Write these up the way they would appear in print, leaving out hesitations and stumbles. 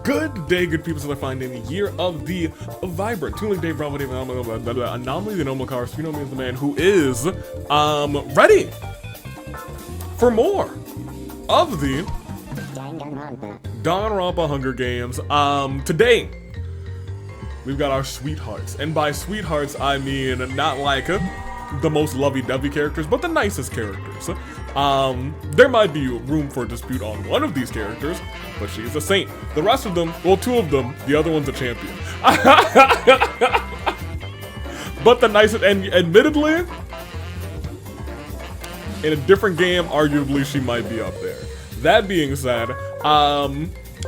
Good day, good people. So they're finding the year of the vibrant. Tooling Dave Bravo, Dave Anomaly, the Anomaly Cars. You know me as the man who is ready for more of the Danganronpa Hunger Games. Today we've got our sweethearts, and by sweethearts I mean not like the most lovey-dovey characters, but the nicest characters. There might be room for dispute on one of these characters, but she's a saint. The rest of them, well, two of them, the other one's a champion. But the nicest, and admittedly, in a different game, arguably she might be up there. That being said,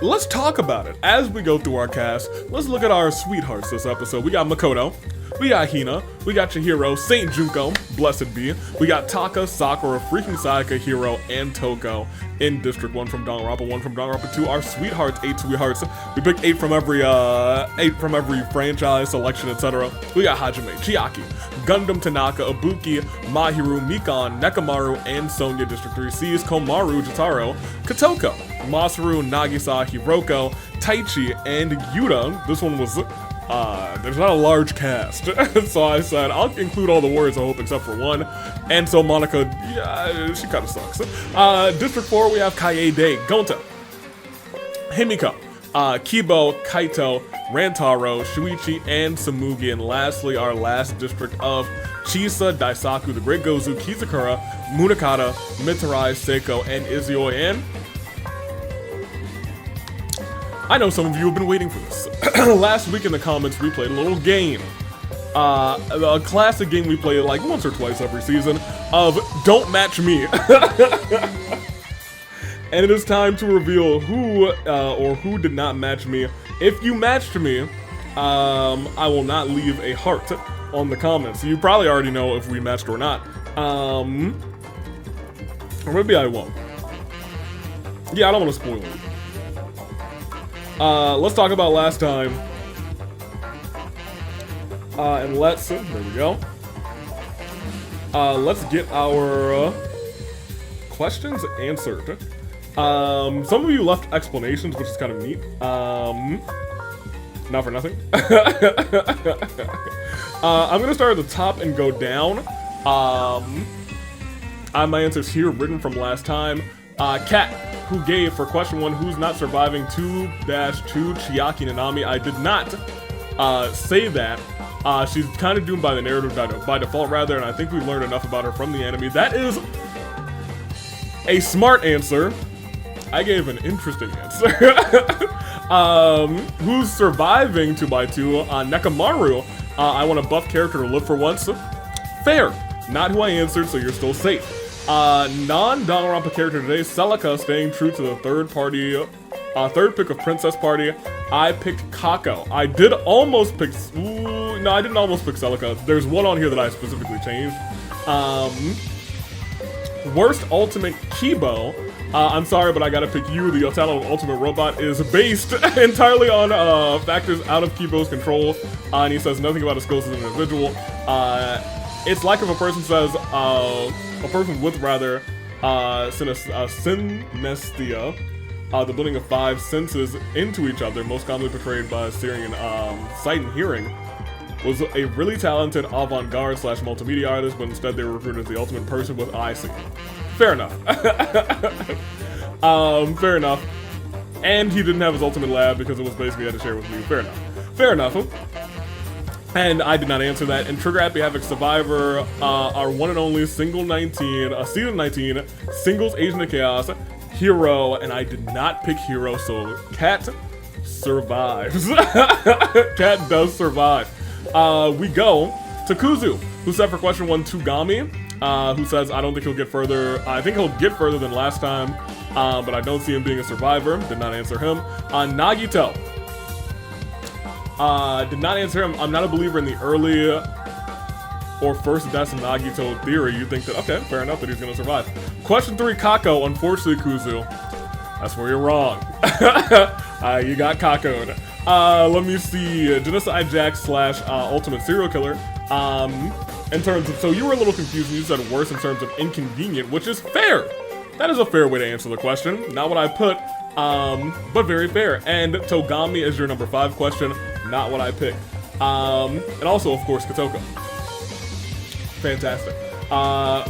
let's talk about it. As we go through our cast, let's look at our sweethearts this episode. We got Makoto, we got Hina, we got Chihiro, Saint Junko, blessed be. We got Taka, Sakura, freaking Sayaka, Hiro, and Toko in District 1 from Danganronpa 1 from Danganronpa 2. Our sweethearts, 8 sweethearts. We picked 8 from every franchise, selection, etc. We got Hajime, Chiaki, Gundam Tanaka, Ibuki, Mahiru, Mikan, Nekamaru, and Sonya. District 3 C's, Komaru, Jotaro, Kotoko, Masaru, Nagisa, Hiroko, Taichi, and Yuta. This one was there's not a large cast, so I said I'll include all the warriors I hope except for one, and so Monica, yeah, she kind of sucks. District 4 we have Kaede, Gonta, Himiko, Kibo, Kaito, Rantaro, Shuichi, and Samugi, and lastly our last district of Chisa, Daisaku, the Great Gozu, Kizakura, Munakata, Mitarai, Seiko, and Izio, and I know some of you have been waiting for this. Last week in the comments, we played a little game. A classic game we play like once or twice every season of Don't Match Me. And it is time to reveal who or who did not match me. If you matched me, I will not leave a heart on the comments. You probably already know if we matched or not. Or maybe I won't. Yeah, I don't want to spoil it. Let's talk about last time. And let's, there we go. Let's get our questions answered. Some of you left explanations, which is kind of neat. Not for nothing. I'm gonna start at the top and go down. I have my answers here written from last time. Kat, who gave for question 1, who's not surviving 2-2 Chiaki Nanami. I did not say that. She's kind of doomed by the narrative by default rather, and I think we've learned enough about her from the anime. That is a smart answer. I gave an interesting answer. Who's surviving 2x2? Nekamaru. I want a buff character to live for once. Fair. Not who I answered, so you're still safe. Non-Danganronpa character today, Celica, staying true to the third pick of Princess Party. I picked Kako. I did almost pick, no, I didn't almost pick Celica. There's one on here that I specifically changed. Worst ultimate Kibo. I'm sorry, but I gotta pick you. The Otalo Ultimate Robot is based entirely on factors out of Kibo's control, and he says nothing about his skills as an individual. It's like if a person says, a person with rather, synesthesia, the blending of 5 senses into each other, most commonly portrayed by Syrian sight and hearing, was a really talented avant-garde / multimedia artist, but instead they were recruited as the ultimate person with eye seeing. Fair enough. Fair enough. And he didn't have his ultimate lab because it was basically had to share with me. Fair enough. Fair enough. And I did not answer that. And Trigger Happy Havoc Survivor, our one and only single 19, season 19, singles Agent of Chaos, Hero, and I did not pick Hero, so Kat survives. Kat does survive. We go to Kuzu, who said for question 1, Tugami, who says, I don't think he'll get further. I think he'll get further than last time, but I don't see him being a survivor. Did not answer him. Nagito. Did not answer him. I'm not a believer in the early or first deaths in Nagito theory. You think that, okay, fair enough that he's gonna survive. Question 3, Kako. Unfortunately, Kuzu, that's where you're wrong. You got Kako'd. Let me see. Genocide Jack / Ultimate Serial Killer. In terms of, so you were a little confused and you said worse in terms of inconvenient, which is fair. That is a fair way to answer the question. Not what I put. But very fair. And Togami is your number 5 question, not what I picked. And also, of course, Kotoko. Fantastic.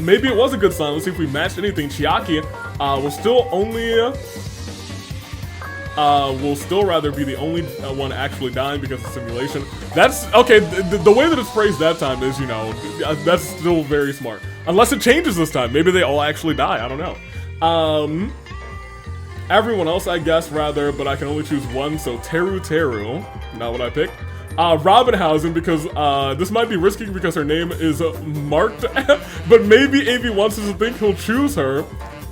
Maybe it was a good sign. Let's see if we matched anything. Chiaki will still only... will still rather be the only one actually dying because of simulation. That's... Okay, the way that it's phrased that time is, you know, that's still very smart. Unless it changes this time. Maybe they all actually die. I don't know. Everyone else, I guess, rather, but I can only choose one, so Teru, not what I picked. Robinhausen, because this might be risky because her name is marked, but maybe AV wants us to think he'll choose her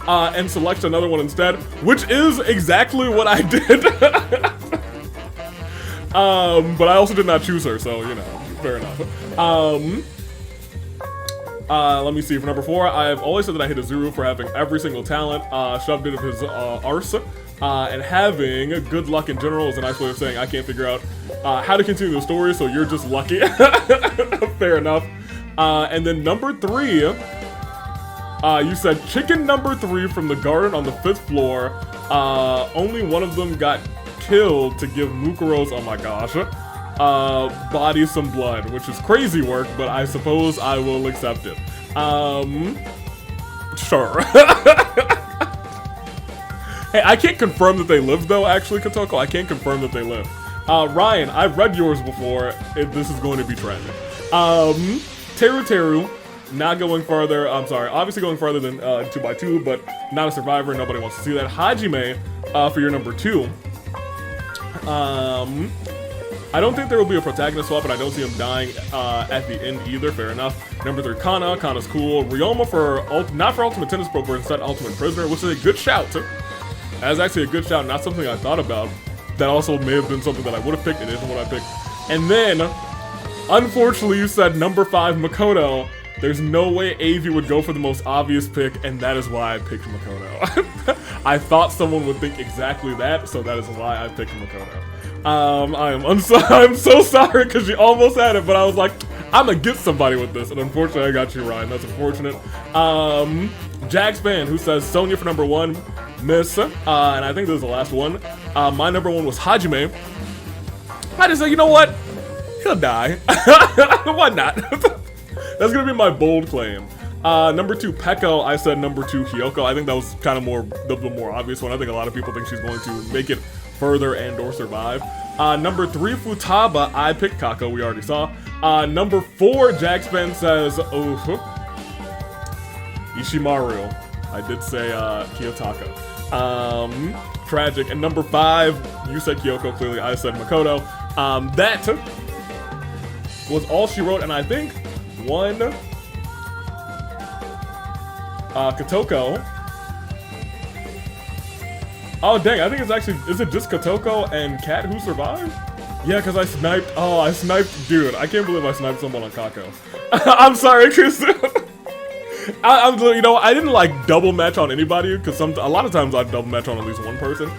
and select another one instead, which is exactly what I did. But I also did not choose her, so, you know, fair enough. Let me see, for number 4, I've always said that I hate Azuru for having every single talent shoved into his arse, and having good luck in general is a nice way of saying I can't figure out how to continue the story, so you're just lucky. Fair enough. And then number 3, you said chicken number 3 from the garden on the 5th floor. Only one of them got killed to give Mukuro's, oh my gosh, body some blood, which is crazy work, but I suppose I will accept it. Sure. Hey, I can't confirm that they live though, actually, Kotoko. I can't confirm that they live. Ryan, I've read yours before. This is going to be tragic. Teru, not going farther. I'm sorry, obviously going farther than 2x2, but not a survivor. Nobody wants to see that. Hajime, for your number 2. I don't think there will be a protagonist swap, but I don't see him dying at the end either. Fair enough. Number 3, Kana's cool. Ryoma for not for Ultimate Tennis Pro, but instead Ultimate Prisoner, which is a good shout. That's actually a good shout, not something I thought about. That also may have been something that I would have picked. It isn't what I picked. And then, unfortunately, you said number 5, Makoto. There's no way AV would go for the most obvious pick, and that is why I picked Makoto. I thought someone would think exactly that, so that is why I picked Makoto. I'm so sorry because you almost had it, but I was like, I'm gonna get somebody with this, and unfortunately I got you, Ryan. That's unfortunate. Jax Fan, who says Sonya for number 1, miss, and I think this is the last one. My number 1 was Hajime. I just said, you know what? He'll die. Why not? That's gonna be my bold claim. Number 2, Peko. I said number 2, Kyoko. I think that was kind of the more obvious one. I think a lot of people think she's going to make it further and or survive. Number 3, Futaba. I picked Kako, we already saw. Number 4, Jax Ben says, Ishimaru. I did say Kiyotaka. Tragic. And number 5, you said Kyoko, clearly I said Makoto. That was all she wrote, and I think one Kotoko. Oh dang, I think it's actually, is it just Kotoko and Kat who survived? Yeah, because I sniped, dude, I can't believe I sniped someone on Kako. I'm sorry, Chris. You know, I didn't like double match on anybody, because a lot of times I double match on at least one person.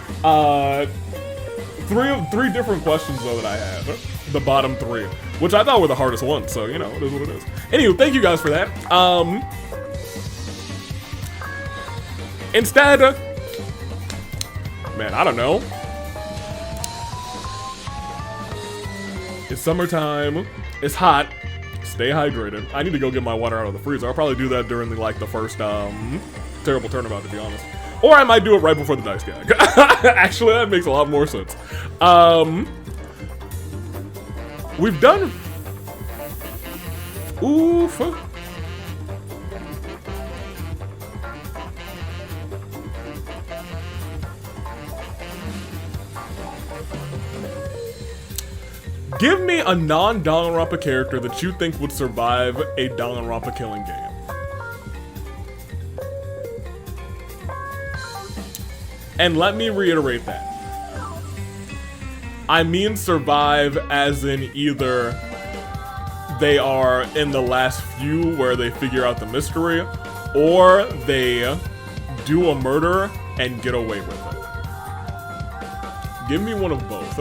Three different questions though that I have, the bottom 3, which I thought were the hardest ones, so you know, it is what it is. Anyway, thank you guys for that. Instead, man, I don't know. It's summertime. It's hot. Stay hydrated. I need to go get my water out of the freezer. I'll probably do that during the first terrible turnabout, to be honest. Or I might do it right before the dice gag. Actually, that makes a lot more sense. We've done. Oof. Give me a non-Danganronpa character that you think would survive a Danganronpa killing game. And let me reiterate that. I mean survive as in either they are in the last few where they figure out the mystery, or they do a murder and get away with it. Give me one of both.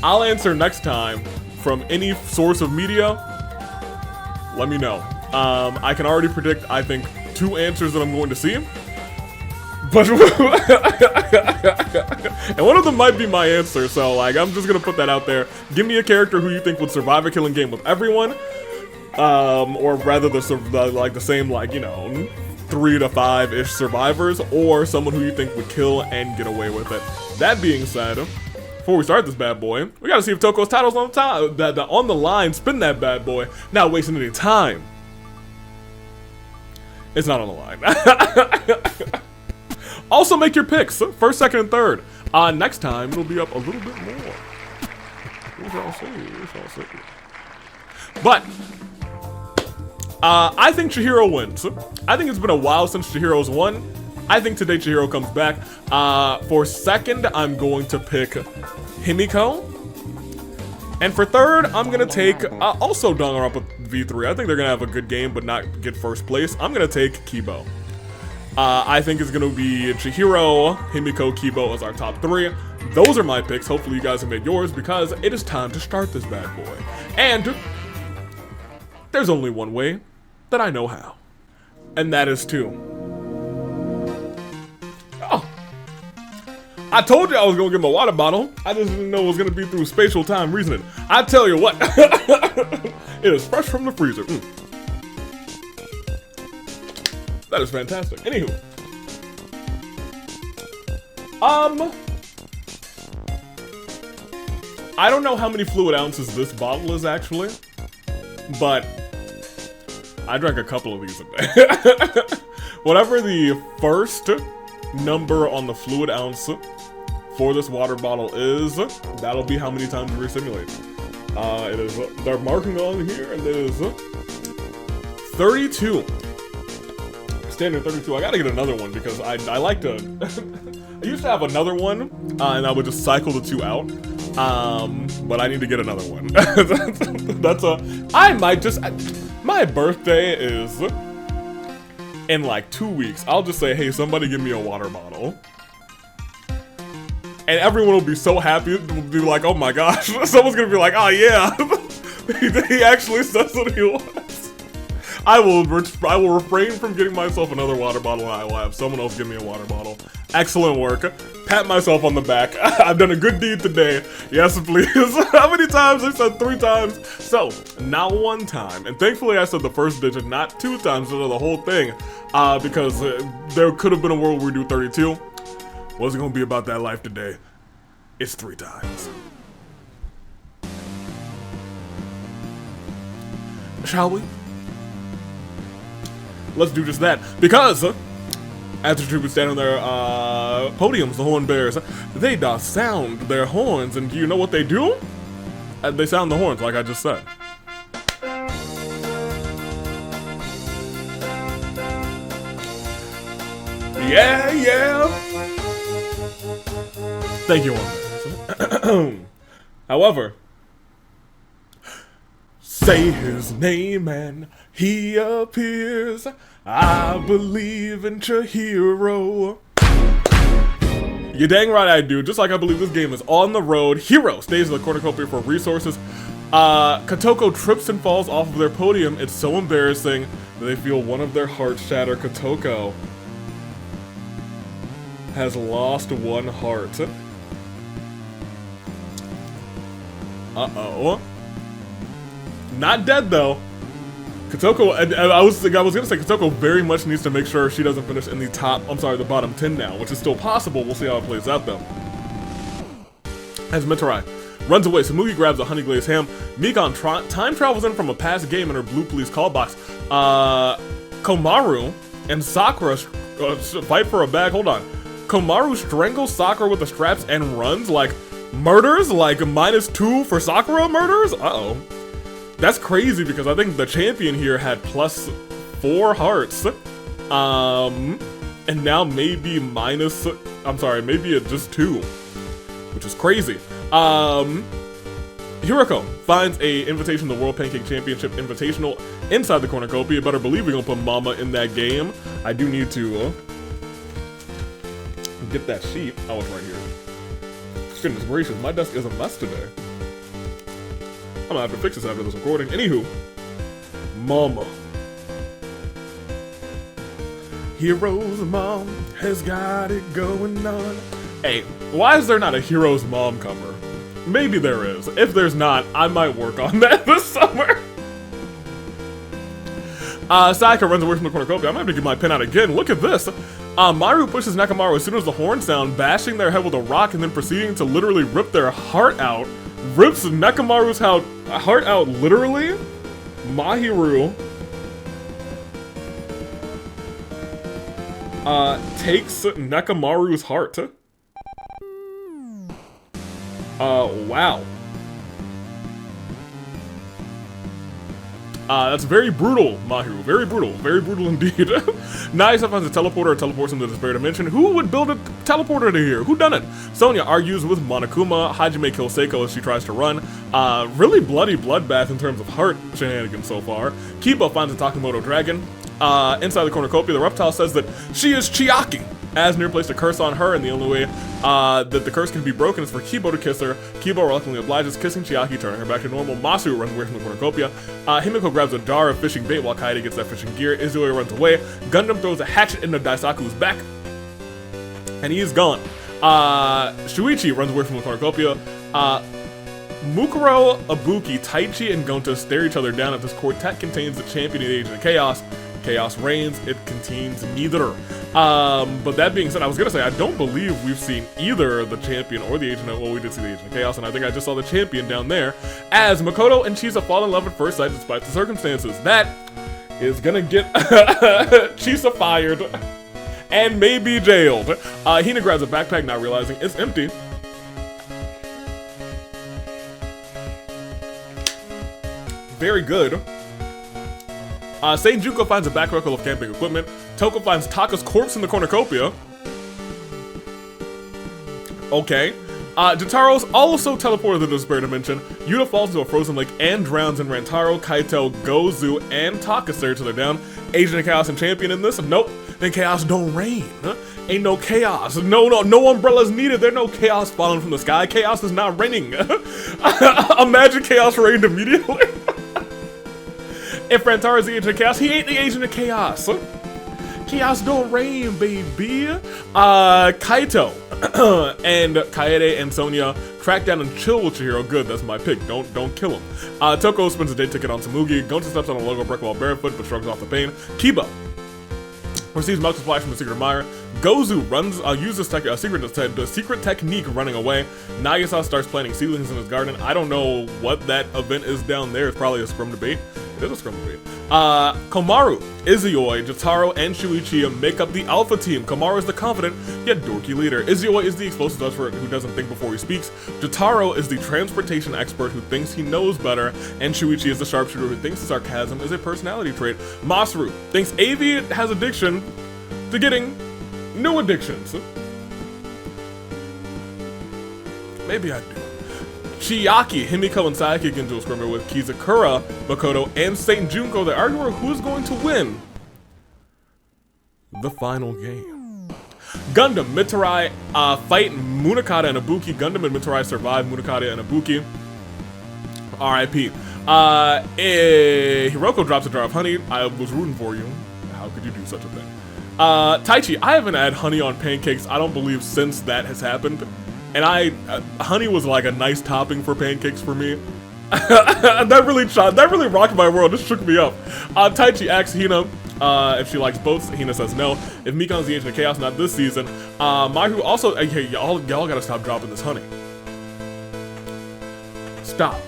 I'll answer next time from any source of media. Let me know. I can already predict, I think, 2 answers that I'm going to see. But and one of them might be my answer, so like I'm just gonna put that out there. Give me a character who you think would survive a killing game with everyone, or rather the same, like, you know, 3 to 5-ish survivors, or someone who you think would kill and get away with it. That being said, before we start this bad boy, we gotta see if Toko's title's on the line. Spin that bad boy. Not wasting any time. It's not on the line. Also, make your picks. First, second, and third. Next time, it'll be up a little bit more. We shall see. We shall see. But, I think Chihiro wins. I think it's been a while since Chihiro's won. I think today Chihiro comes back. For second, I'm going to pick Himiko. And for third, I'm going to take also Danganronpa V3. I think they're going to have a good game, but not get first place. I'm going to take Kibo. I think it's going to be Chihiro, Himiko, Kibo as our top 3. Those are my picks. Hopefully you guys have made yours, because it is time to start this bad boy. And there's only one way that I know how. And that is to... Oh! I told you I was going to get my water bottle. I just didn't know it was going to be through spatial time reasoning. I tell you what. It is fresh from the freezer. That is fantastic. Anywho. I don't know how many fluid ounces this bottle is actually, but I drank a couple of these a day. Whatever the first number on the fluid ounce for this water bottle is, that'll be how many times we resimulate. It is, they're marking on here, and it is 32. Standard 32. I gotta get another one because I like to. I used to have another one, and I would just cycle the 2 out. But I need to get another one. I might just. My birthday is in like 2 weeks. I'll just say, hey, somebody give me a water bottle. And everyone will be so happy. They'll be like, oh my gosh. Someone's gonna be like, oh yeah. He actually says what he wants. I will refrain from getting myself another water bottle, and I will have someone else give me a water bottle. Excellent work. Pat myself on the back. I've done a good deed today. Yes, please. How many times? I said 3 times. So, not 1 time. And thankfully I said the first digit, not 2 times, so the whole thing. Because there could have been a world where we do 32. Wasn't gonna be about that life today. It's 3 times. Shall we? Let's do just that, because as the troops stand on their podiums, the horn bearers, they doth sound their horns, and do you know what they do? They sound the horns, like I just said. Yeah, yeah. Thank you, horn bearers. However, say his name and he appears. I believe in Chihiro. You dang right I do. Just like I believe this game is on the road. Hero stays in the cornucopia for resources. Kotoko trips and falls off of their podium. It's so embarrassing that they feel one of their hearts shatter. Kotoko has lost 1 heart. Uh-oh. Not dead though. Kotoko, and I was gonna say Kotoko very much needs to make sure she doesn't finish in the the bottom 10 now, which is still possible. We'll see how it plays out though. As Mitarai runs away, Samugi grabs a honey glazed ham. Mikan time travels in from a past game in her blue police call box. Komaru and Sakura fight for a bag. Hold on. Komaru strangles Sakura with the straps and runs, like murders, like -2 for Sakura murders? Uh-oh. That's crazy because I think the champion here had +4 hearts. And now maybe maybe it's just 2. Which is crazy. Hiroko finds a invitation to the World Pancake Championship Invitational inside the cornucopia. You better believe we're gonna put Mama in that game. I do need to get that sheet. Oh, it's right here. Goodness gracious, my desk is a mess today. I'm gonna have to fix this after this recording. Anywho, Mama. Hero's mom has got it going on. Hey, why is there not a Hero's mom cover? Maybe there is. If there's not, I might work on that this summer. Sayaka runs away from the cornucopia. I'm gonna have to get my pen out again. Look at this. Maru pushes Nekomaru as soon as the horns sound, bashing their head with a rock and then proceeding to literally rip their heart out. Rips Nekomaru's heart out literally. Mahiru takes Nekomaru's heart. Wow. That's very brutal, Mahiru. Very brutal indeed. Nagisa finds a teleporter and teleports him to the spirit dimension. Who would build a teleporter to here? Who done it? Sonya argues with Monokuma. Hajime kills Seiko as she tries to run. Really bloody bloodbath in terms of heart shenanigans so far. Kiba finds a Takimoto dragon. Inside the cornucopia, the reptile says that she is Chiaki. Asnir placed a curse on her, and the only way that the curse can be broken is for Kibo to kiss her. Kibo reluctantly obliges, kissing Chiaki, turning her back to normal. Masu runs away from the cornucopia. Himiko grabs a jar of fishing bait while Kaede gets that fishing gear. Izue runs away. Gundam throws a hatchet into Daisaku's back, and he is gone. Shuichi runs away from the cornucopia. Mukuro, Ibuki, Taichi, and Gonta stare each other down. If this quartet contains the champion of the Agent of Chaos, Chaos reigns. It contains neither. But that being said, I was gonna say, I don't believe we've seen either the champion or the agent of, well, we did see the agent of Chaos, and I think I just saw the champion down there, as Makoto and Chisa fall in love at first sight despite the circumstances. That is gonna get Chisa fired and maybe jailed. Hina grabs a backpack, not realizing it's empty. Very good. Saint Junko finds a backpack full of camping equipment. Toko finds Taka's corpse in the cornucopia. Okay. Jataro's also teleported to the spirit dimension. Yuta falls into a frozen lake and drowns, and Rantaro, Kaito, Gozu, and Taka stare each other down. Agent of Chaos and champion in this? Nope. Then chaos don't reign. Ain't no chaos. No umbrellas needed. There's no chaos falling from the sky. Chaos is not raining. Imagine chaos rained immediately. If Rantaro is the agent of chaos, he ain't the agent of chaos. Chaos don't reign, baby. Kaito and Kaede and Sonya track down and chill with Chihiro. Good, that's my pick. Don't kill him. Toko spends a day ticket on Tsumugi. Gonta steps on a logo brick while barefoot, but shrugs off the pain. Kiba receives milk supply from the secret admirer. Gozu uses the secret technique running away. Nagisa starts planting seedlings in his garden. I don't know what that event is down there. It's probably a scrum debate. It is a scrum debate. Komaru, Izuyoi, Jotaro, and Shuichi make up the Alpha team. Komaru is the confident yet dorky leader. Izuyoi is the explosive expert who doesn't think before he speaks. Jotaro is the transportation expert who thinks he knows better. And Shuichi is the sharpshooter who thinks sarcasm is a personality trait. Masaru thinks Avi has addiction to getting new addictions. Maybe I do. Chiaki, Himiko, and Sayaka get into a scrimmer with Kizakura, Makoto, and Saint Junko. They argue over who's going to win the final game. Gundam, Mitarai fight Munakata and Ibuki. Gundam and Mitarai survive Munakata and Ibuki. R.I.P. Hiroko drops a jar of honey. I was rooting for you. How could you do such a thing? Taichi, I haven't had honey on pancakes, I don't believe, since that has happened. And honey was like a nice topping for pancakes for me. that really rocked my world. This shook me up. Taichi asks Hina if she likes boats. Hina says no. If Mikon's the agent of chaos, not this season. Maru also, hey, y'all gotta stop dropping this honey. Stop.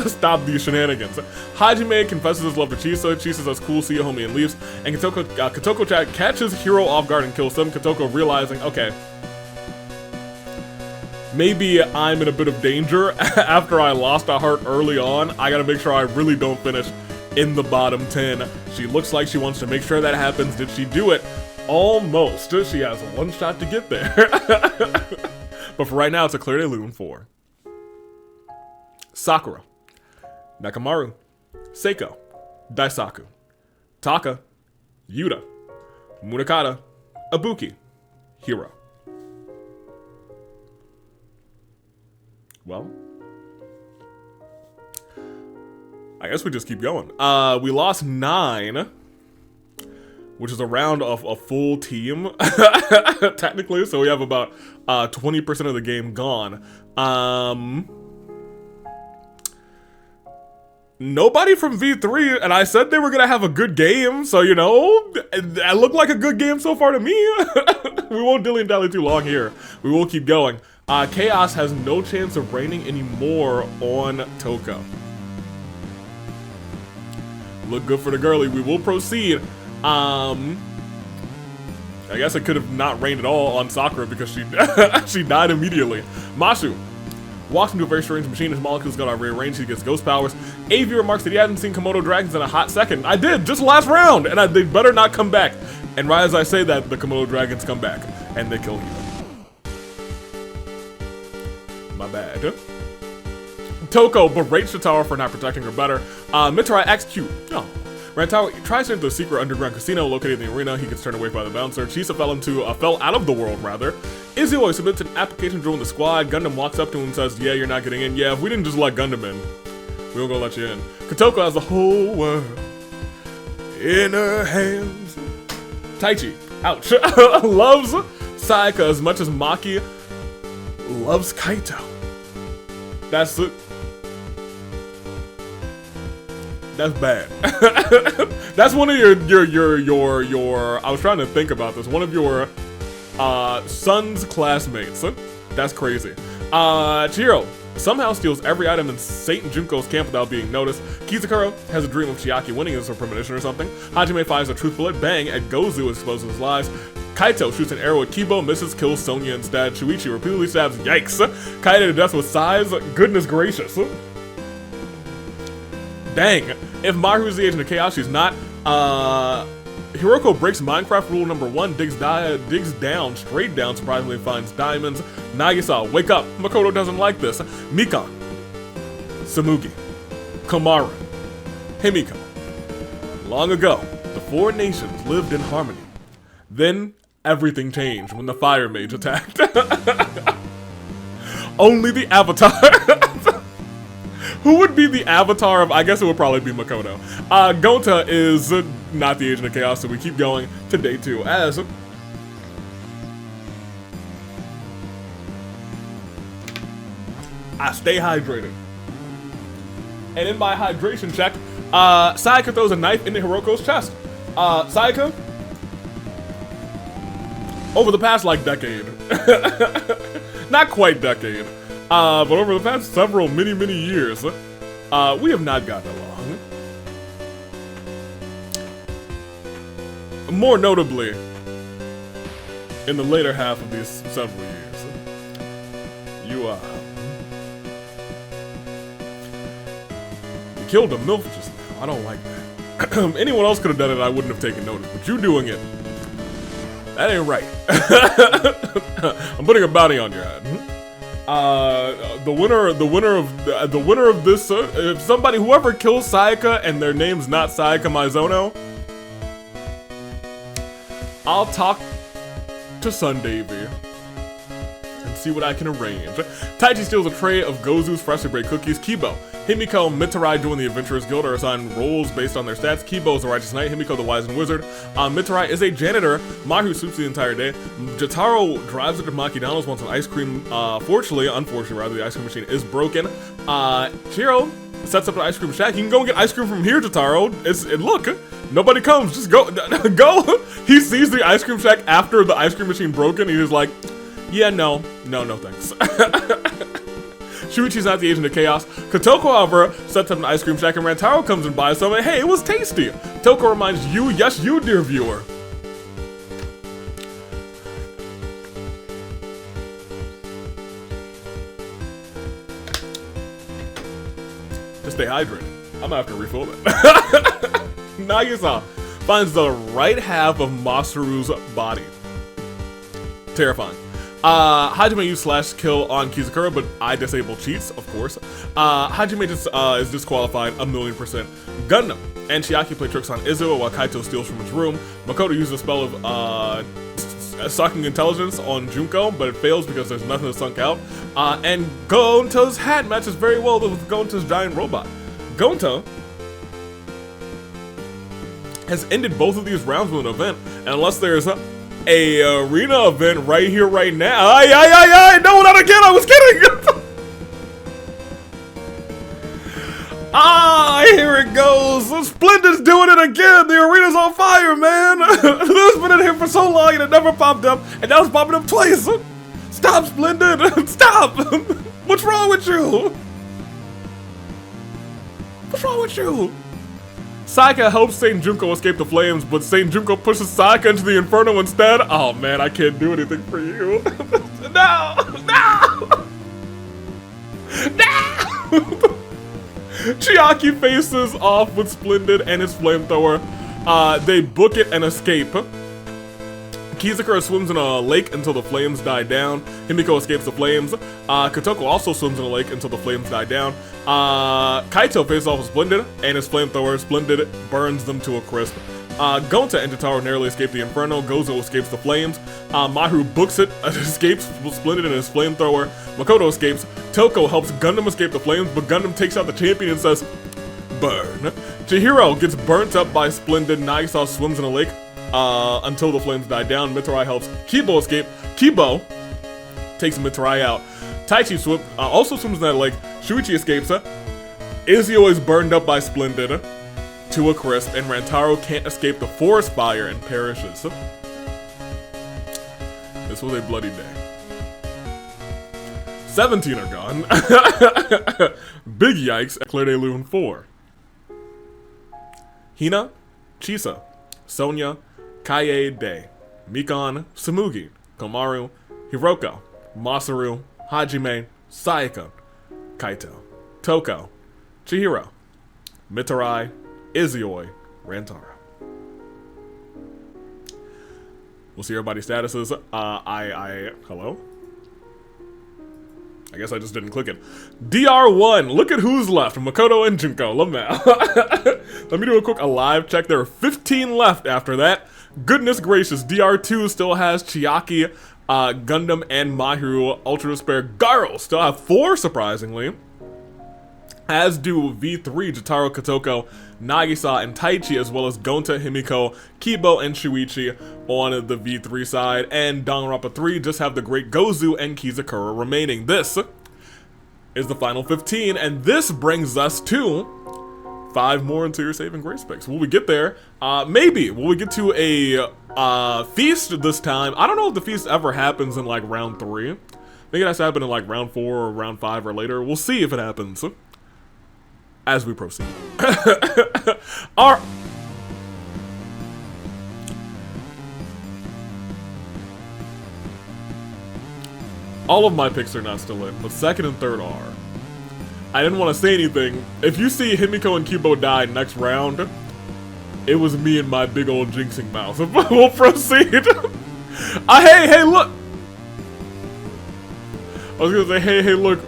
Stop these shenanigans. Hajime confesses his love to Chisa. Chisa says cool, see you homie, and leaves. And Kotoko catches Hiro off guard and kills him. Kotoko realizing, okay, maybe I'm in a bit of danger after I lost a heart early on. I gotta make sure I really don't finish in the bottom 10. She looks like she wants to make sure that happens. Did she do it? Almost. She has one shot to get there. But for right now, it's a clear Lumen 4. Sakura, Nekomaru, Seiko, Daisaku, Taka, Yuta, Munakata, Ibuki, Hiro. Well, I guess we just keep going. We lost 9. which is around a full team, technically. So we have about 20% of the game gone. Nobody from V3, and I said they were gonna have a good game, so you know, that looked like a good game so far to me. We won't dilly-dally too long here. We will keep going. Chaos has no chance of reigning anymore on Toko. Look good for the girlie. We will proceed. I guess it could have not rained at all on Sakura because she she died immediately. Mashu walks into a very strange machine. His molecules got rearranged. He gets ghost powers. AV remarks that he hadn't seen Komodo dragons in a hot second. I did, just last round, and they better not come back. And right as I say that, the Komodo dragons come back, and they kill him. My bad. Toko berates Shitaro for not protecting her better. Mitarai acts cute. Oh. Rantaro tries to enter the secret underground casino located in the arena. He gets turned away by the bouncer. Chisa fell out of the world, rather. Izuo submits an application to join the squad. Gundam walks up to him and says, yeah, you're not getting in. Yeah, if we didn't just let Gundam in, we were gonna let you in. Kotoko has the whole world in her hands. Taichi, ouch, loves Sayaka as much as Maki loves Kaito. That's it. That's bad. That's one of your I was trying to think about this. One of your son's classmates. That's crazy. Chihiro somehow steals every item in Saint Junko's camp without being noticed. Kizukuro has a dream of Chiaki winning as a premonition or something. Hajime fires a truth bullet, bang, at Gozu, exposes his lies. Kaito shoots an arrow at Kibo, misses, kills Sonya instead. Shuichi repeatedly stabs, yikes. Kaito to death with sighs, goodness gracious. Dang, if Maru's the agent of chaos, she's not. Hiroko breaks Minecraft rule number 1, digs down, straight down, surprisingly finds diamonds. Nagisa, wake up, Makoto doesn't like this. Mikan, Samugi, Komaru, Himiko. Long ago, the 4 nations lived in harmony. Then, everything changed when the Fire Mage attacked. Only the Avatar. Who would be the avatar of, I guess it would probably be Makoto. Gonta is not the agent of chaos, so we keep going to day 2 as I stay hydrated. And in my hydration check, Sayaka throws a knife into Hiroko's chest. Sayaka, over the past, like, decade, not quite decade, but over the past several, many years, we have not gotten along. More notably, in the later half of these several years, you killed a MILF just now. I don't like that. Anyone else could have done it, I wouldn't have taken notice, but you doing it, that ain't right. I'm putting a bounty on your head. The winner of this, if somebody, whoever kills Sayaka and their name's not Sayaka Mizono, I'll talk to Sundavy and see what I can arrange. Taichi steals a tray of Gozu's freshly baked cookies. Kibo, Himiko, and Mitarai join the Adventurers Guild are assigned roles based on their stats. Kibo is the Righteous Knight, Himiko the Wise and Wizard. Mitarai is a janitor. Maru sleeps the entire day. Jotaro drives it to McDonald's, wants an ice cream. Unfortunately, the ice cream machine is broken. Chihiro sets up an ice cream shack. You can go and get ice cream from here, Jotaro. Look, nobody comes. Just go. Go. He sees the ice cream shack after the ice cream machine broken. He's like, yeah, no, thanks. Shuichi's not the agent of chaos. Kotoko, however, sets up an ice cream shack and Rantaro comes and buys some, and hey, it was tasty. Toko reminds you, yes you, dear viewer. Just stay hydrated. I'm gonna have to refill that. Nagisa finds the right half of Masaru's body. Terrifying. Hajime used slash kill on Kizukuro, but I disable cheats, of course. Hajime just is disqualified 1,000,000%. Gundam and Chiaki play tricks on Izuo while Kaito steals from his room. Makoto uses a spell of sucking intelligence on Junko, but it fails because there's nothing to sunk out. And Gonta's hat matches very well with Gonta's giant robot. Gonta has ended both of these rounds with an event, and unless there's a arena event right here, right now. No, not again, I was kidding! Here it goes. Splendid's doing it again. The arena's on fire, man. This has been in here for so long and it never popped up, and now it's popping up twice. Stop, Splendid. Stop. What's wrong with you? What's wrong with you? Sayaka helps Saint Junko escape the flames, but Saint Junko pushes Sayaka into the inferno instead. Oh man, I can't do anything for you. No! Chiaki faces off with Splendid and his flamethrower. They book it and escape. Kizakura swims in a lake until the flames die down. Himiko escapes the flames. Kotoko also swims in a lake until the flames die down. Kaito faces off with Splendid and his flamethrower. Splendid burns them to a crisp. Gonta and Jotaro narrowly escape the inferno. Gozo escapes the flames. Mahiru books it, escapes Splendid and his flamethrower. Makoto escapes. Toko helps Gundam escape the flames, but Gundam takes out the champion and says, burn. Chihiro gets burnt up by Splendid. Nagisa swims in a lake until the flames die down. Mitarai helps Kibo escape. Kibo takes Mitarai out. Taichi also swims in that lake. Shuichi escapes. Izio is burned up by Splendid to a crisp, and Rantaro can't escape the forest fire and perishes. This was a bloody day. 17 are gone. Big yikes at Claire de Lune 4. Hina, Chisa, Sonya, Kaede, Mikon, Samugi, Komaru, Hiroko, Masaru, Hajime, Sayaka, Kaito, Toko, Chihiro, Mitarai, Izioi, Rantaro. We'll see everybody's statuses. Hello? I guess I just didn't click it. DR1, look at who's left. Makoto and Junko, Lamau. Let me do a quick alive check. There are 15 left after that. Goodness gracious, DR2 still has Chiaki, Gundam, and Mahiru. Ultra Despair Garo still have 4, surprisingly. As do V3, Jotaro, Kotoko, Nagisa, and Taichi, as well as Gonta, Himiko, Kibo, and Shuichi on the V3 side. And Danganronpa 3 just have the great Gozu and Kizakura remaining. This is the final 15, and this brings us to 5 more until your saving grace picks. Will we get there? Maybe. Will we get to a feast this time? I don't know if the feast ever happens in like round 3. I think it has to happen in like round 4 or round 5 or later. We'll see if it happens as we proceed. All of my picks are not still in, but second and third are. I didn't want to say anything. If you see Himiko and Kibo die next round, it was me and my big old jinxing mouth. We'll proceed. Hey, look! I was gonna say, hey, look,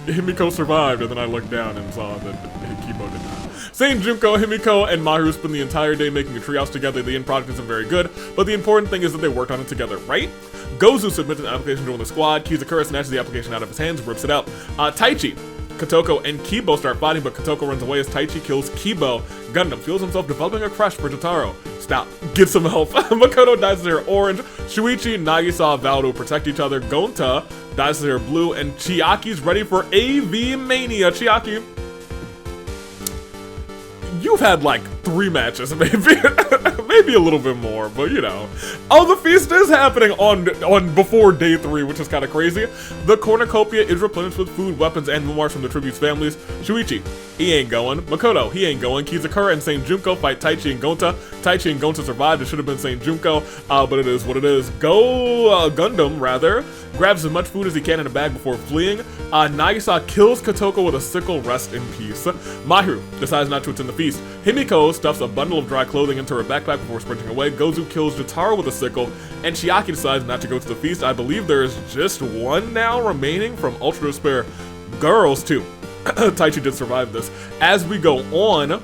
Himiko survived, and then I looked down and saw that Kibo did not. Saint Junko, Himiko, and Mahiru spend the entire day making a treehouse together. The end product isn't very good, but the important thing is that they worked on it together, right? Gozu submits an application to join the squad. Kizakura snatches the application out of his hands, rips it out. Taichi, Kotoko, and Kibo start fighting, but Kotoko runs away as Taichi kills Kibo. Gundam feels himself developing a crush for Jotaro. Stop. Get some help. Makoto dyes his hair orange. Shuichi, Nagisa vow to protect each other. Gonta dyes his hair blue, and Chiaki's ready for AV Mania. Chiaki, you've had like 3 matches, maybe. Maybe a little bit more, but you know. Oh, the feast is happening on before day 3, which is kind of crazy. The cornucopia is replenished with food, weapons, and memoirs from the tribute's families. Shuichi, he ain't going. Makoto, he ain't going. Kizakura and Saint Junko fight Taichi and Gonta. Taichi and Gonta survived. It should have been Saint Junko, but it is what it is. Gundam, rather, grabs as much food as he can in a bag before fleeing. Nagisa kills Kotoko with a sickle. Rest in peace. Mahiru decides not to attend the feast. Himiko stuffs a bundle of dry clothing into her backpack before sprinting away. Gozu kills Jotaro with a sickle, and Chiaki decides not to go to the feast. I believe there is just 1 now remaining from Ultra Despair Girls 2. Taichi did survive this. As we go on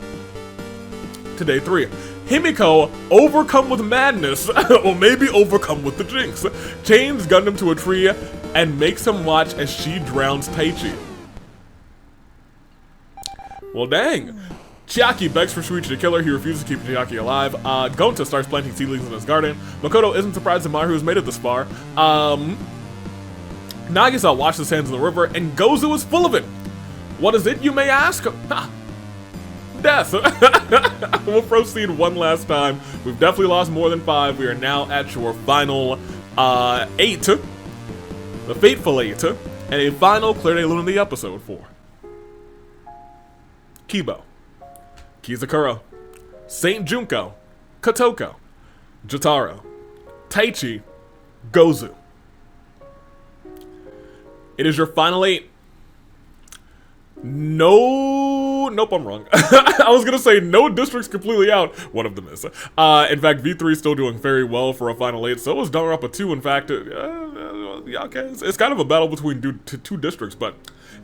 to day 3. Himiko, overcome with madness, or maybe overcome with the jinx, chains Gundam to a tree and makes him watch as she drowns Taichi. Well, dang. Chiaki begs for Shuichi to kill her. He refuses to keep Chiaki alive. Gonta starts planting seedlings in his garden. Makoto isn't surprised that Mahiru has made it this far. Nagisa washes his hands in the river, and Gozu is full of it. What is it, you may ask? Ha! Death. We'll proceed one last time. We've definitely lost more than 5. We are now at your final 8. The Fateful 8. And a final Clear Day Lunity episode for Kibo, Kizakura, Saint Junko, Kotoko, Jotaro, Taichi, Gozu. It is your final 8. Nope, I'm wrong. I was gonna say no districts completely out. One of them is. In fact, V3 is still doing very well for a final 8. So is Danganronpa 2. In fact, yeah, okay, it's kind of a battle between two districts, but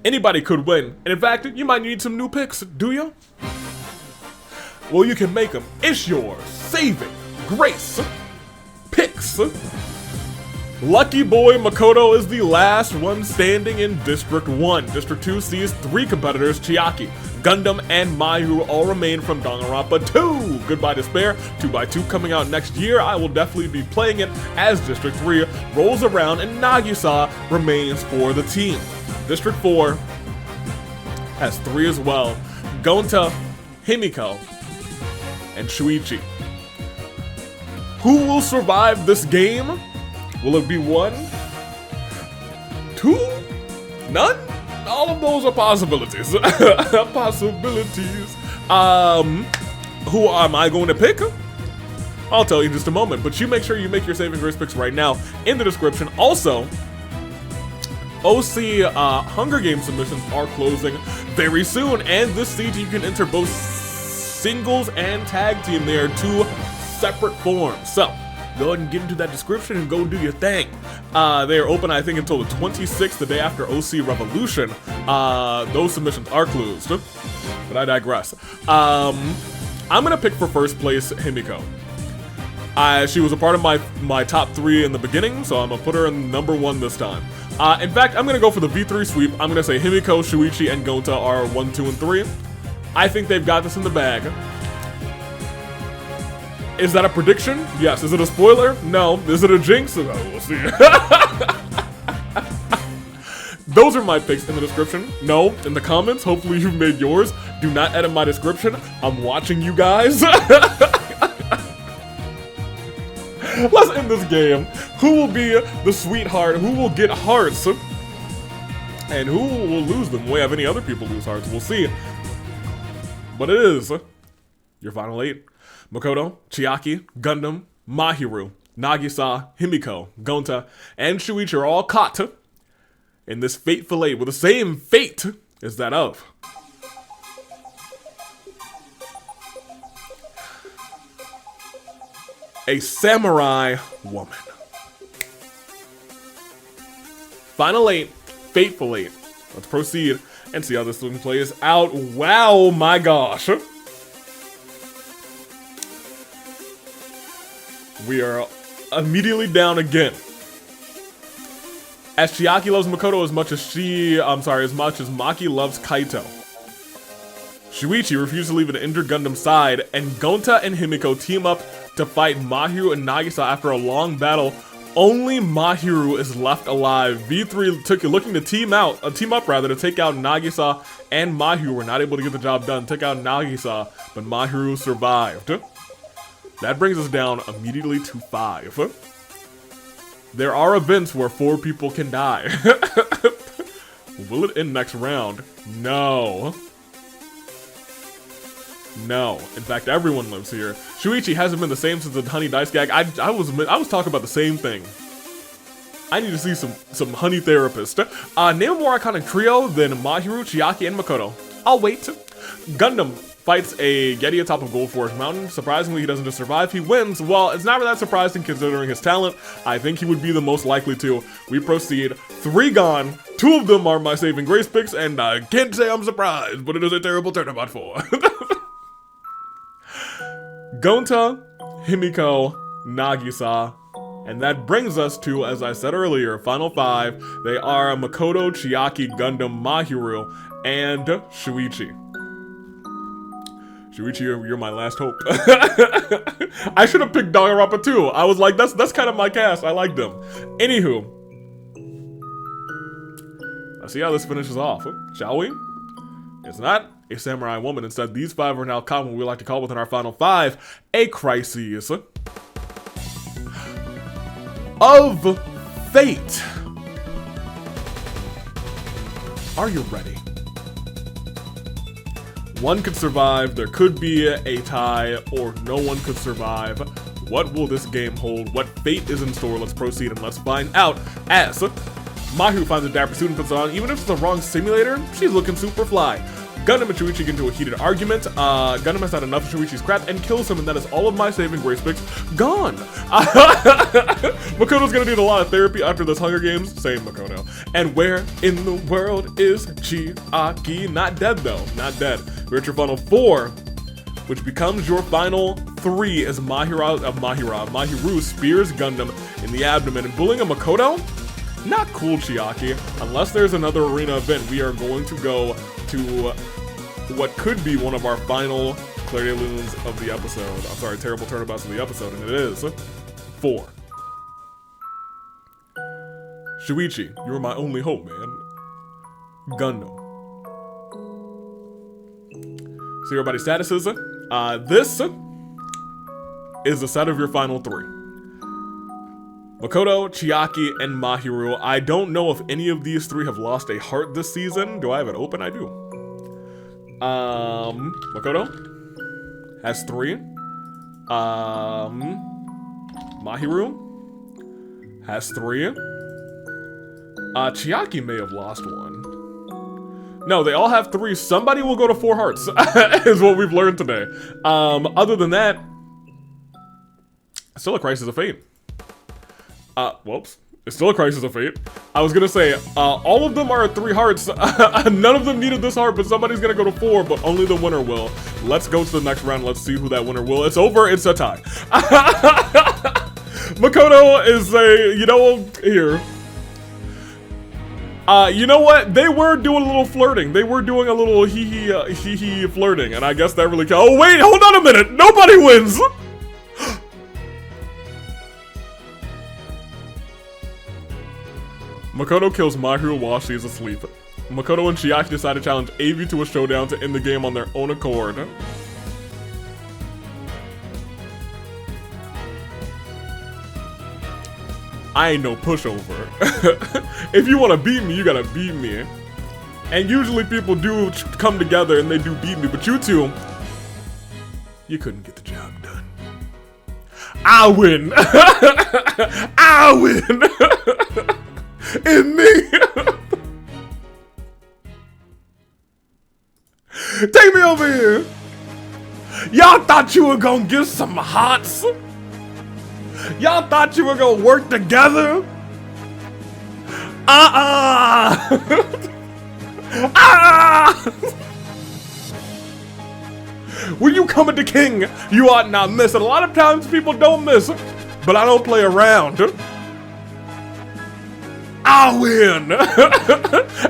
anybody could win. And in fact, you might need some new picks, do you? Well, you can make them. It's your saving grace picks. Lucky boy Makoto is the last one standing in District 1. District 2 sees 3 competitors, Chiaki, Gundam, and Mahiru all remain from Danganronpa 2. Goodbye Despair, 2x2 coming out next year. I will definitely be playing it as District 3 rolls around and Nagisa remains for the team. District 4 has 3 as well, Gonta, Himiko, and Shuichi. Who will survive this game? Will it be 1? 2? None? All of those are possibilities. Possibilities. Who am I going to pick? I'll tell you in just a moment, but you make sure you make your saving grace picks right now in the description. Also, OC Hunger Games submissions are closing very soon, and this season you can enter both singles and tag team. They are 2 separate forms. So, go ahead and get into that description and go do your thing. They are open, I think, until the 26th, the day after OC Revolution. Those submissions are closed, but I digress. I'm gonna pick for first place Himiko. She was a part of my top 3 in the beginning, so I'm gonna put her in number 1 this time. In fact, I'm gonna go for the V3 sweep. I'm gonna say Himiko, Shuichi, and Gonta are 1, 2, and 3. I think they've got this in the bag. Is that a prediction? Yes. Is it a spoiler? No. Is it a jinx? No, we'll see. Those are my picks in the description. No, in the comments. Hopefully you've made yours. Do not edit my description. I'm watching you guys. Let's end this game. Who will be the sweetheart? Who will get hearts? And who will lose them? Will we have any other people lose hearts? We'll see. But it is your final 8. Makoto, Chiaki, Gundam, Mahiru, Nagisa, Himiko, Gonta, and Shuichi are all caught in this fateful 8 with the same fate as that of a samurai woman. Final 8, fateful 8. Let's proceed and see how this one plays out. Wow, my gosh. We are immediately down again. As Chiaki loves Makoto as much as Maki loves Kaito. Shuichi refuses to leave an injured Gundam side, and Gonta and Himiko team up to fight Mahiru and Nagisa after a long battle. Only Mahiru is left alive. V3 looking to team up to take out Nagisa, and Mahiru were not able to get the job done. Took out Nagisa, but Mahiru survived. That brings us down immediately to 5. There are events where 4 people can die. Will it end next round? No. No. In fact, everyone lives here. Shuichi hasn't been the same since the Honey Dice gag. I was talking about the same thing. I need to see some honey therapist. Name a more iconic trio than Mahiru, Chiaki, and Makoto. I'll wait. Gundam fights a Yeti atop of Gold Forest Mountain. Surprisingly, he doesn't just survive, he wins. Well, it's not really that surprising considering his talent. I think he would be the most likely to. We proceed. 3 gone. 2 of them are my saving grace picks, and I can't say I'm surprised, but it is a terrible turnabout 4. Gonta, Himiko, Nagisa, and that brings us to, as I said earlier, final 5. They are Makoto, Chiaki, Gundam, Mahiru, and Shuichi. Shuichi, you're my last hope. I should have picked Danganronpa too. I was like, that's kind of my cast. I like them. Anywho, let's see how this finishes off, shall we? It's not a samurai woman. Instead, these 5 are now common. We like to call within our final 5 a crisis of fate. Are you ready? One could survive, there could be a tie, or no one could survive. What will this game hold? What fate is in store? Let's proceed and let's find out as Mahiru finds a dapper suit and puts it on. Even if it's the wrong simulator, she's looking super fly. Gundam and Shuichi get into a heated argument. Gundam has had enough of Shuichi's crap and kills him, and that is all of my saving grace picks gone. Makoto's gonna need a lot of therapy after this Hunger Games. Same Makoto. And where in the world is Chiaki? Not dead though, not dead. We're at your final 4, which becomes your final 3 as Mahiru spears Gundam in the abdomen and bullying a Makoto? Not cool, Chiaki. Unless there's another arena event, we are going to go to what could be one of our final Clarity Loons of the episode. I'm sorry, terrible turnabouts of the episode, and it is 4. Shuichi, you are my only hope, man. Gundam. See everybody's statuses? This is the set of your final 3. Makoto, Chiaki, and Mahiru. I don't know if any of these 3 have lost a heart this season. Do I have it open? I do. Makoto has 3. Mahiru has 3. Chiaki may have lost 1. No, they all have 3. Somebody will go to 4 hearts, is what we've learned today. Other than that, still a crisis of fate. Whoops. It's still a crisis of fate. I was gonna say, all of them are at 3 hearts. None of them needed this heart, but somebody's gonna go to 4, but only the winner will. Let's go to the next round. Let's see who that winner will. It's over. It's a tie. Makoto is a, you know, here. You know what? They were doing a little flirting. They were doing a little hee-hee flirting, and I guess that really counts. Oh, wait, hold on a minute. Nobody wins. Makoto kills Mahiru while she is asleep. Makoto and Chiaki decide to challenge Avi to a showdown to end the game on their own accord. I ain't no pushover. If you want to beat me, you gotta beat me. And usually people do come together and they do beat me, but you two, you couldn't get the job done. I win. I win. In me. Take me over here. Y'all thought you were gonna get some hots? Y'all thought you were gonna work together? When you come at the king, you ought not miss. And a lot of times people don't miss, but I don't play around. I win,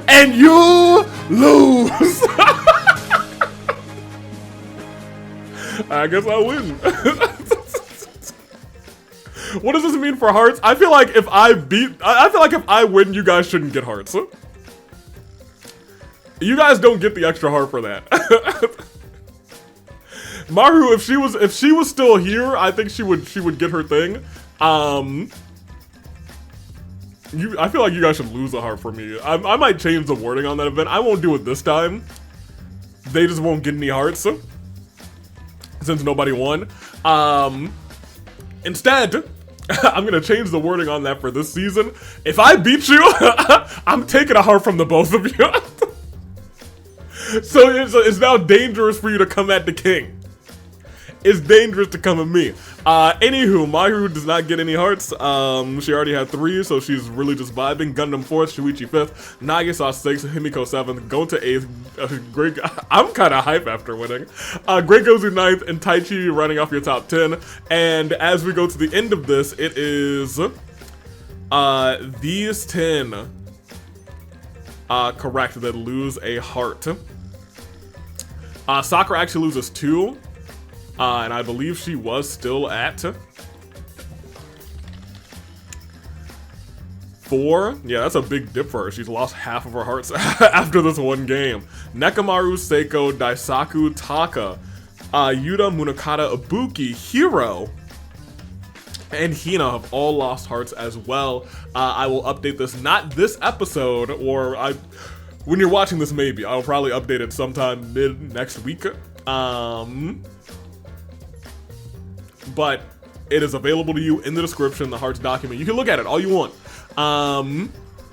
and you lose. I guess I win. What does this mean for hearts? I feel like if I win, you guys shouldn't get hearts. You guys don't get the extra heart for that. Maru, if she was still here, I think she would get her thing. I feel like you guys should lose a heart for me. I might change the wording on that event. I won't do it this time. They just won't get any hearts since nobody won. Instead, I'm gonna change the wording on that for this season. If I beat you, I'm taking a heart from the both of you. So it's now dangerous for you to come at the king. It's dangerous to come at me. Anywho, Mahiru does not get any hearts. She already had 3, so she's really just vibing. Gundam 4th, Shuichi 5th, Nagisa 6th, Himiko 7th, Gonta 8th, Great. I'm kind of hype after winning. Great Gozu 9th, and Taichi running off your top 10. And as we go to the end of this, it is these 10 correct that lose a heart. Sakura actually loses 2. And I believe she was still at 4. Yeah, that's a big dip for her. She's lost half of her hearts after this one game. Nekomaru, Seiko, Daisaku, Taka, Yuta, Munakata, Ibuki, Hiro, and Hina have all lost hearts as well. I will update this, not this episode, or when you're watching this maybe. I'll probably update it sometime mid next week. But it is available to you in the description, the hearts document. You can look at it all you want.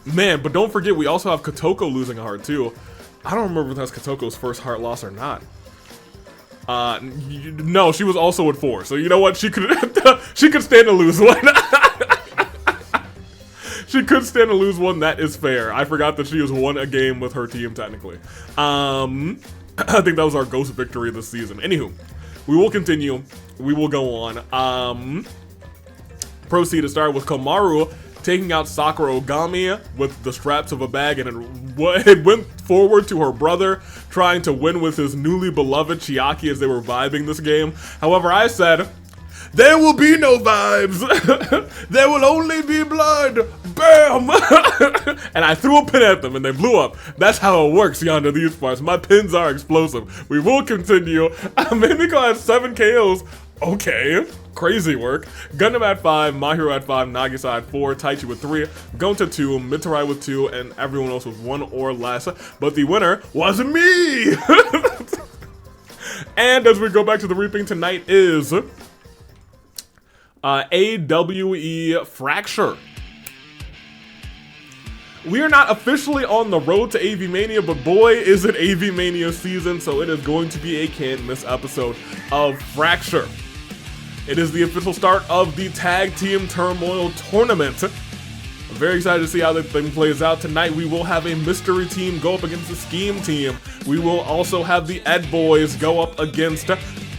Man, but don't forget, we also have Kotoko losing a heart too. I don't remember if that's Kotoko's first heart loss or not. No, she was also at 4. So you know what? She could she could stand to lose one. She could stand to lose one. That is fair. I forgot that she has won a game with her team technically. I think that was our ghost victory this season. Anywho, we will continue. We will go on. Proceed to start with Komaru taking out Sakura Ogami with the straps of a bag, and it went forward to her brother, trying to win with his newly beloved Chiaki as they were vibing this game. However, I said, there will be no vibes. There will only be blood. Bam! And I threw a pin at them and they blew up. That's how it works yonder these parts. My pins are explosive. We will continue. Mimiko has 7 KOs. Okay, crazy work. Gundam at 5, Mahiro at 5, Nagisa at 4, Taichi with 3, Gonta 2, Mitarai with 2, and everyone else with 1 or less. But the winner was me! And as we go back to the reaping tonight is AWE Fracture. We are not officially on the road to AV Mania, but boy, is it AV Mania season, so it is going to be a can't-miss episode of Fracture. It is the official start of the Tag Team Turmoil Tournament. I'm very excited to see how that thing plays out. Tonight, we will have a mystery team go up against the Scheme team. We will also have the Ed Boys go up against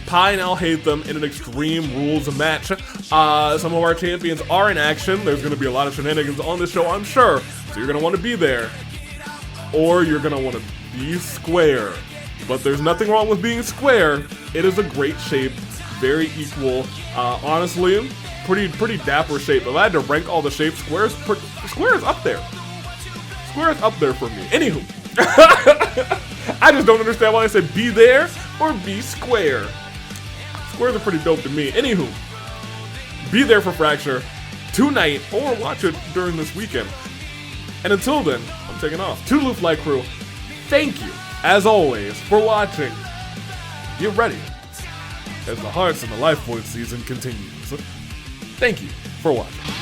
Pi and I'll Hate Them in an Extreme Rules match. Some of our champions are in action. There's going to be a lot of shenanigans on this show, I'm sure. So you're going to want to be there. Or you're going to want to be square. But there's nothing wrong with being square. It is a great shape. Very equal. Honestly, pretty dapper shape. If I had to rank all the shapes, square is up there. Square is up there for me. Anywho. I just don't understand why I said be there or be square. Squares are pretty dope to me. Anywho, be there for Fracture tonight or watch it during this weekend. And until then, I'm taking off. Toodaloo Flight Crew, thank you, as always, for watching. Get ready as the Hearts and the Life Void season continues. Thank you for watching.